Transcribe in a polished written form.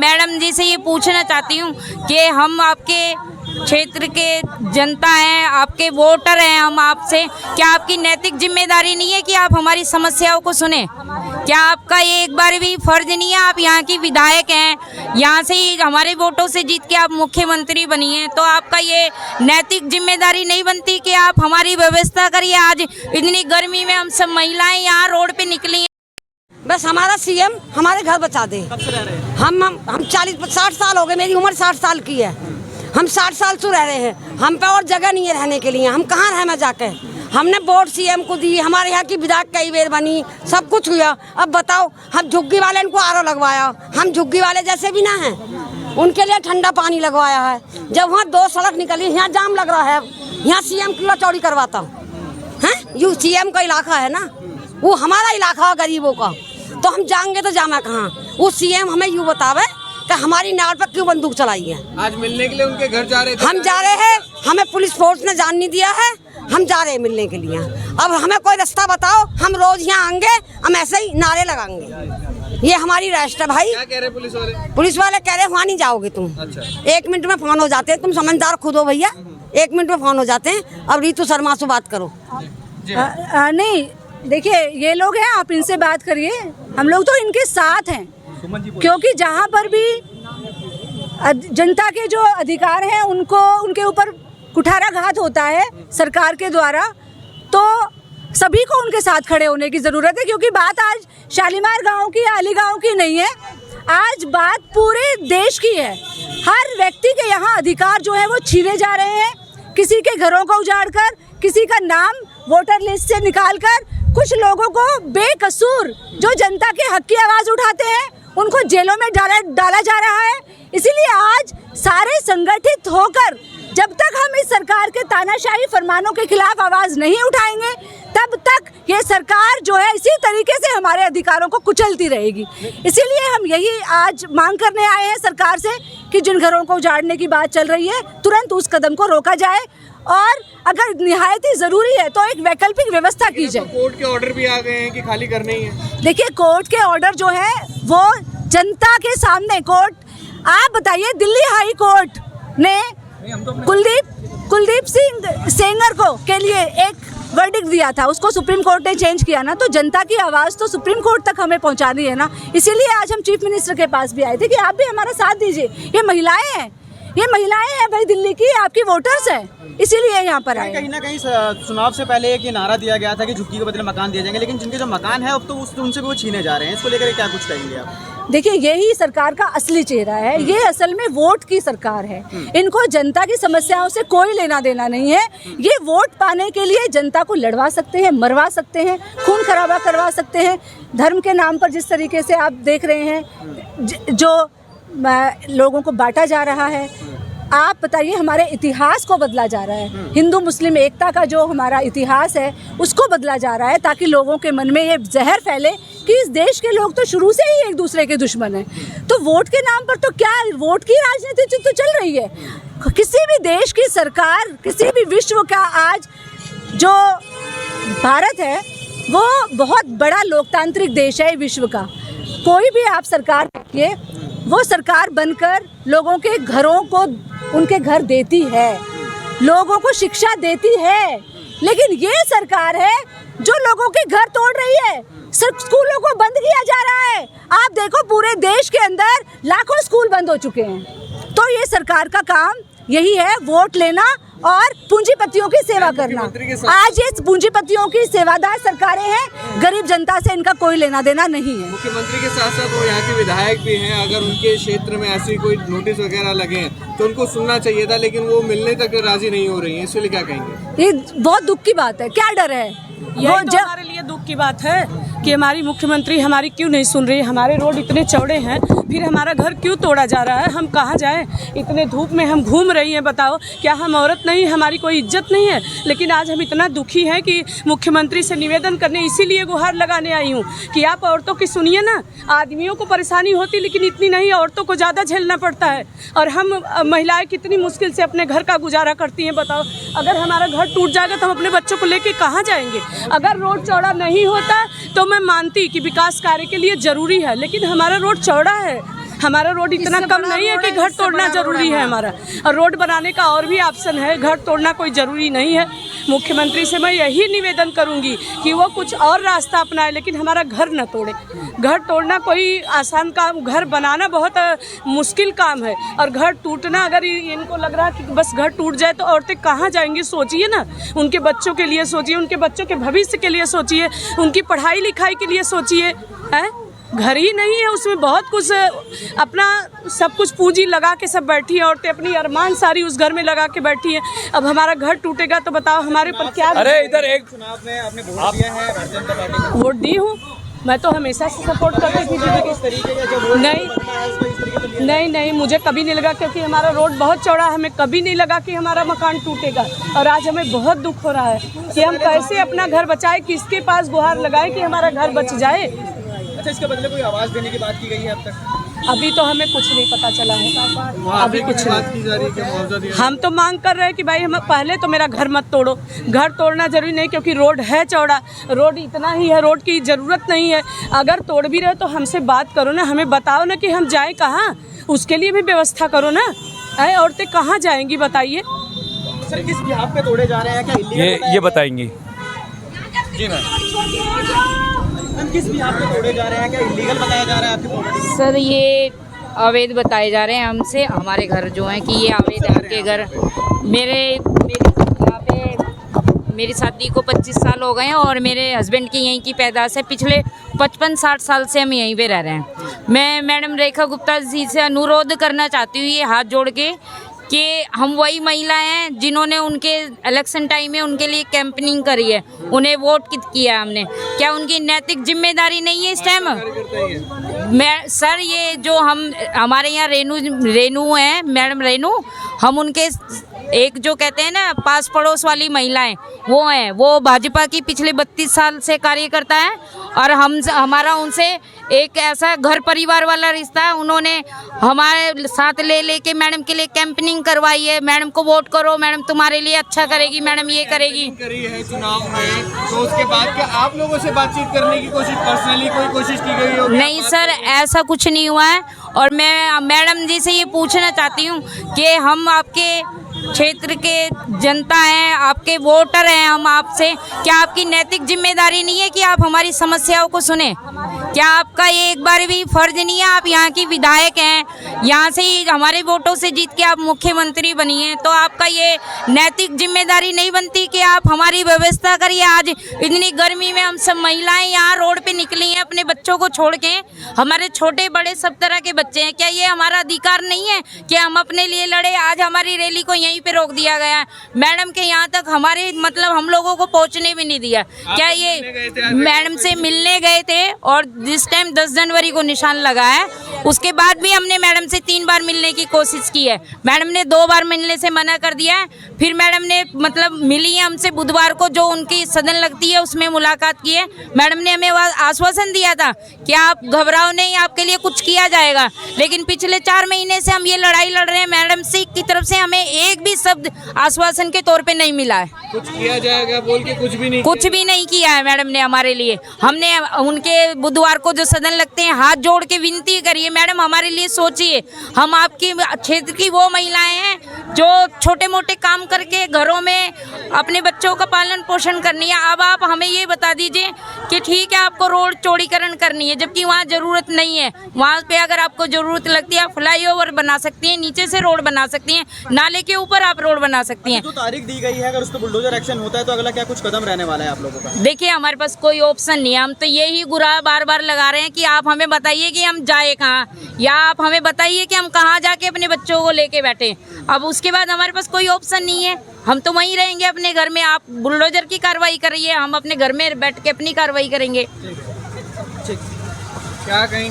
Madam जी से ये पूछना चाहती हूँ कि हम आपके क्षेत्र के जनता हैं, आपके वोटर हैं, हम आपसे, क्या आपकी नैतिक जिम्मेदारी नहीं है कि आप हमारी समस्याओं को सुने? क्या आपका ये एक बार भी फर्ज नहीं है? आप यहाँ की विधायक हैं, यहाँ से ही हमारे वोटों से जीत के आप मुख्यमंत्री बनी हैं, तो आपका ये नैतिक जिम्मेदारी नहीं बनती कि आप हमारी व्यवस्था करिए? आज इतनी गर्मी में हम सब महिलाएं यहाँ रोड पे निकली हैं। बस हमारा सीएम हमारे घर बचा दे। कब से रह रहे हैं? हम 40-60 साल हो गए, मेरी उम्र 60 साल की है। हम 60 साल से रह रहे हैं, हम पे और जगह नहीं है रहने के लिए। हम कहाँ रहे जाके? हमने वोट सीएम को दी, हमारे यहाँ की विधायक कई बार बनी, सब कुछ हुआ। अब बताओ, हम झुग्गी वाले इनको आरओ लगवाया, हम झुग्गी वाले जैसे भी ना हैं, उनके लिए ठंडा पानी लगवाया है। जब वहाँ 2 सड़क निकली, यहाँ जाम लग रहा है, यहाँ सीएम क्यों चौड़ी करवाता है? यू सीएम का इलाका है ना, वो हमारा इलाका है गरीबों का, तो हम जाएंगे तो जाना कहाँ? वो सीएम हमें यूँ बतावे कि हमारी नाड़ पर क्यों बंदूक चलाई है। आज मिलने के लिए उनके घर जा रहे थे? हम जा रहे हैं, हमें पुलिस फोर्स ने जान नहीं दिया है, हम जा रहे हैं मिलने के लिए। अब हमें कोई रास्ता बताओ, हम रोज यहाँ आएंगे, हम ऐसे ही नारे लगाएंगे। ये हमारी रेस्ट है भाई। क्या कह रहे पुलिस वाले? पुलिस वाले कह रहे वहाँ नहीं जाओगे तुम। अच्छा। 1 मिनट में फोन हो जाते हैं, तुम समझदार खुद हो भैया, 1 मिनट में फोन हो जाते हैं। अब रीतू शर्मा से बात करो। नहीं, देखिए ये लोग हैं, आप इनसे बात करिए, हम लोग तो इनके साथ हैं, क्योंकि जहाँ पर भी जनता के जो अधिकार हैं उनको, उनके ऊपर कुठाराघात होता है सरकार के द्वारा, तो सभी को उनके साथ खड़े होने की ज़रूरत है। क्योंकि बात आज शालीमार गांव की या अली गांव की नहीं है, आज बात पूरे देश की है। हर व्यक्ति के यहाँ अधिकार जो है वो छीने जा रहे हैं, किसी के घरों को उजाड़कर, किसी का नाम वोटर लिस्ट से निकालकर, कुछ लोगों को बेकसूर जो जनता के हक की आवाज़ उठाते हैं उनको जेलों में डाला जा रहा है। इसीलिए आज सारे संगठित होकर जब तक हम इस सरकार के तानाशाही फरमानों के खिलाफ आवाज़ नहीं उठाएंगे, तब तक ये सरकार जो है इसी तरीके से हमारे अधिकारों को कुचलती रहेगी। इसीलिए हम यही आज मांग करने आए हैं सरकार से कि जिन घरों को उजाड़ने की बात चल रही है, तुरंत उस कदम को रोका जाए, और अगर निहायत ही ज़रूरी है तो एक वैकल्पिक व्यवस्था की जाए। कोर्ट के ऑर्डर भी आ गए हैं कि खाली करने ही है। देखिए, कोर्ट के ऑर्डर जो है वो जनता के सामने, कोर्ट, आप बताइए, दिल्ली हाई कोर्ट ने कुलदीप सिंह सेंगर को के लिए एक वर्डिक्ट दिया था, उसको सुप्रीम कोर्ट ने चेंज किया ना, तो जनता की आवाज़ तो सुप्रीम कोर्ट तक हमें पहुंचानी है ना। इसीलिए आज हम चीफ मिनिस्टर के पास भी आए थे कि आप भी हमारा साथ दीजिए। ये महिलाएं हैं भाई, दिल्ली की आपकी वोटर्स हैं, इसीलिए यहाँ पर आए। कहीं ना कहीं चुनाव से पहले एक ये नारा दिया गया था कि झुग्गी के बदले मकान दिए जाएंगे, लेकिन जिनके जो मकान है अब तो उनसे भी वो छीने जा रहे हैं। इसको लेकर क्या कुछ कहेंगे आप? देखिए, यही सरकार का असली चेहरा है। ये असल में वोट की सरकार है, इनको जनता की समस्याओं से कोई लेना देना नहीं है। ये वोट पाने के लिए जनता को लड़वा सकते हैं, मरवा सकते हैं, खून खराबा करवा सकते हैं। धर्म के नाम पर जिस तरीके से आप देख रहे हैं जो लोगों को बांटा जा रहा है, आप बताइए, हमारे इतिहास को बदला जा रहा है। हिंदू मुस्लिम एकता का जो हमारा इतिहास है उसको बदला जा रहा है, ताकि लोगों के मन में ये जहर फैले कि इस देश के लोग तो शुरू से ही एक दूसरे के दुश्मन हैं। तो वोट के नाम पर तो क्या वोट की राजनीति तो चल रही है। किसी भी देश की सरकार, किसी भी विश्व का, आज जो भारत है वो बहुत बड़ा लोकतांत्रिक देश है विश्व का। कोई भी आप सरकार देखिए, वो सरकार बनकर लोगों के घरों को उनके घर देती है, लोगों को शिक्षा देती है, लेकिन ये सरकार है जो लोगों के घर तोड़ रही है। सिर्फ स्कूलों को बंद किया जा रहा है। आप देखो, पूरे देश के अंदर लाखों स्कूल बंद हो चुके हैं। तो ये सरकार का काम यही है, वोट लेना और पूंजीपतियों की सेवा करना। आज ये पूंजीपतियों की सेवादार सरकारें हैं, गरीब जनता से इनका कोई लेना देना नहीं है। मुख्यमंत्री के साथ साथ वो यहाँ के विधायक भी हैं, अगर उनके क्षेत्र में ऐसी कोई नोटिस वगैरह लगे हैं तो उनको सुनना चाहिए था, लेकिन वो मिलने तक राजी नहीं हो रही है। इसलिए क्या कहेंगे? ये बहुत दुख की बात है। क्या डर है? यही तो हमारे लिए दुख की बात है कि हमारी मुख्यमंत्री हमारी क्यों नहीं सुन रही। हमारे रोड इतने चौड़े हैं, फिर हमारा घर क्यों तोड़ा जा रहा है? हम कहाँ जाएं? इतने धूप में हम घूम रही हैं, बताओ, क्या हम औरत नहीं, हमारी कोई इज्जत नहीं है? लेकिन आज हम इतना दुखी हैं कि मुख्यमंत्री से निवेदन करने, इसीलिए गुहार लगाने आई हूँ कि आप औरतों की सुनिए ना। आदमियों को परेशानी होती, लेकिन इतनी नहीं, औरतों को ज़्यादा झेलना पड़ता है। और हम महिलाएं कितनी मुश्किल से अपने घर का गुजारा करती हैं, बताओ। अगर हमारा घर टूट जाएगा तो हम अपने बच्चों को लेके कहाँ जाएंगे? अगर रोड चौड़ा नहीं होता तो मैं मानती कि विकास कार्य के लिए ज़रूरी है, लेकिन हमारा रोड चौड़ा है, हमारा रोड इतना कम नहीं है कि घर तोड़ना जरूरी है हमारा, और रोड बनाने का और भी ऑप्शन है, घर तोड़ना कोई ज़रूरी नहीं है। मुख्यमंत्री से मैं यही निवेदन करूंगी कि वो कुछ और रास्ता अपनाए, लेकिन हमारा घर न तोड़े। घर तोड़ना कोई आसान काम, घर बनाना बहुत मुश्किल काम है, और घर टूटना, अगर इनको लग रहा है कि बस घर टूट जाए तो औरतें कहाँ जाएंगी? सोचिए ना, उनके बच्चों के लिए सोचिए, उनके बच्चों के भविष्य के लिए सोचिए, उनकी पढ़ाई लिखाई के लिए सोचिए। है घर ही नहीं है, उसमें बहुत कुछ अपना सब कुछ पूंजी लगा के सब बैठी है औरतें, अपनी अरमान सारी उस घर में लगा के बैठी है। अब हमारा घर टूटेगा तो बताओ हमारे पर क्या? अरे इधर एक चुनाव में आपने वोट दिया है भारतीय जनता पार्टी को? वोट दी हूँ मैं, तो हमेशा से सपोर्ट करती थी। किस तरीके का जब नहीं नहीं, मुझे कभी नहीं लगा, क्योंकि हमारा रोड बहुत चौड़ा है, हमें कभी नहीं लगा कि हमारा मकान टूटेगा। और आज हमें बहुत दुख हो रहा है कि हम कैसे अपना घर बचाए, किसके पास गुहार लगाए कि हमारा घर बच जाए। अच्छा, इसके बदले कोई आवाज़ देने की बात की गई है अब तक? अभी तो हमें कुछ नहीं पता चला है, अभी कुछ बात की जा रही है कि मुआवजा दिया। हम तो मांग कर रहे हैं कि भाई हम पहले तो मेरा घर मत तोड़ो। घर तोड़ना जरूरी नहीं, क्योंकि रोड है चौड़ा, रोड इतना ही है, रोड की ज़रूरत नहीं है। अगर तोड़ भी रहे तो हमसे बात करो ना, हमें बताओ ना कि हम जाएं कहाँ, उसके लिए भी व्यवस्था करो ना। अरे औरतें कहाँ जाएंगी बताइए? सर, किस बिहाफ पे तोड़े जा रहे हैं? क्या ये बताएंगे? जी मैम, किस बिहाफ पे तोड़े जा रहे हैं? क्या इलीगल बताया जा रहा है आपकी प्रॉपर्टी? सर ये अवैध बताए जा रहे हैं हमसे, हमारे घर जो हैं कि ये अवैध है आपके घर। मेरे यहाँ पे मेरी शादी को 25 साल हो गए हैं, और मेरे हस्बैंड की यहीं की पैदाश है। पिछले 55-60 साल से हम यहीं पे रह रहे हैं। मैं मैडम रेखा गुप्ता जी से अनुरोध करना चाहती हूँ, ये हाथ जोड़ के, कि हम वही महिलाएं हैं जिन्होंने उनके इलेक्शन टाइम में उनके लिए कैंपेनिंग करी है, उन्हें वोट किया हमने। क्या उनकी नैतिक जिम्मेदारी नहीं है इस टाइम? मैं सर, ये जो हमारे यहाँ रेनू हैं, मैडम रेनू, हम उनके एक जो कहते हैं ना पास पड़ोस वाली महिलाएं, वो हैं, वो भाजपा की पिछले 32 साल से कार्यकर्ता है, और हमारा उनसे एक ऐसा घर परिवार वाला रिश्ता है। उन्होंने हमारे साथ ले के मैडम के लिए कैंपेनिंग करवाई है, मैडम को वोट करो, मैडम तुम्हारे लिए अच्छा करेगी, मैडम ये करेगी। करी है चुनाव में, तो उसके बाद क्या आप लोगों से बातचीत करने की कोशिश, पर्सनली कोई कोशिश की गई हो? नहीं सर, ऐसा कुछ नहीं हुआ है। और मैं मैडम जी से ये पूछना चाहती हूँ कि हम आपके क्षेत्र के जनता हैं, आपके वोटर हैं, हम आपसे, क्या आपकी नैतिक जिम्मेदारी नहीं है कि आप हमारी समस्याओं को सुने? क्या आपका ये एक बार भी फर्ज नहीं है? आप यहाँ की विधायक हैं, यहाँ से ही हमारे वोटों से जीत के आप मुख्यमंत्री बनी हैं, तो आपका ये नैतिक जिम्मेदारी नहीं बनती कि आप हमारी व्यवस्था करिए? आज इतनी गर्मी में हम सब महिलाएं यहाँ रोड पे निकली हैं अपने बच्चों को छोड़ के, हमारे छोटे बड़े सब तरह के बच्चे हैं। क्या ये हमारा अधिकार नहीं है कि हम अपने लिए लड़े? आज हमारी रैली को यहीं पे रोक दिया गया है, मैडम के यहाँ तक हमारे मतलब हम लोगों को पहुँचने भी नहीं दिया। क्या ये मैडम से मिलने गए थे, और जिस टाइम 10 जनवरी को निशान लगा है, उसके बाद भी हमने मैडम से 3 बार मिलने की कोशिश की है, मैडम ने 2 बार मिलने से मना कर दिया है। फिर मैडम ने मतलब मिली है हमसे बुधवार को, जो उनकी सदन लगती है उसमें मुलाकात की है। मैडम ने हमें आश्वासन दिया था कि आप घबराओ नहीं, आपके लिए कुछ किया जाएगा। लेकिन पिछले 4 महीने से हम ये लड़ाई लड़ रहे हैं, मैडम से की तरफ से हमें एक भी शब्द आश्वासन के तौर पे नहीं मिला है। कुछ किया जाएगा बोल के कुछ भी नहीं किया है मैडम ने हमारे लिए। हमने उनके बुधवार को जो सदन लगते हैं, हाथ जोड़ के विनती करिए, मैडम हमारे लिए सोचिए। हम आपके क्षेत्र की वो महिलाएं हैं जो छोटे मोटे काम करके घरों में अपने बच्चों का पालन पोषण करनी है। अब आप हमें ये बता दीजिए कि ठीक है आपको रोड चौड़ीकरण करनी है, जबकि वहाँ ज़रूरत नहीं है। वहाँ पे अगर आपको ज़रूरत लगती है, आप फ्लाईओवर बना सकती हैं, नीचे से रोड बना सकती हैं, नाले के ऊपर आप रोड बना सकती हैं। जो तारीख दी गई है, अगर उस पर बुलडोजर एक्शन होता है तो अगला क्या कुछ कदम रहने वाला है आप लोगों का? देखिए, हमारे पास कोई ऑप्शन नहीं है, हम तो यही गुरा बार बार लगा रहे हैं कि आप हमें बताइए कि हम जाए कहाँ, या आप हमें बताइए कि हम कहाँ जाके अपने बच्चों को लेके बैठे। अब उसके बाद हमारे पास कोई ऑप्शन नहीं है, हम तो वहीं रहेंगे अपने घर में। आप बुलडोजर की कार्रवाई करिए, हम अपने घर में बैठ के अपनी कार्रवाई करेंगे। क्या कहेंगे?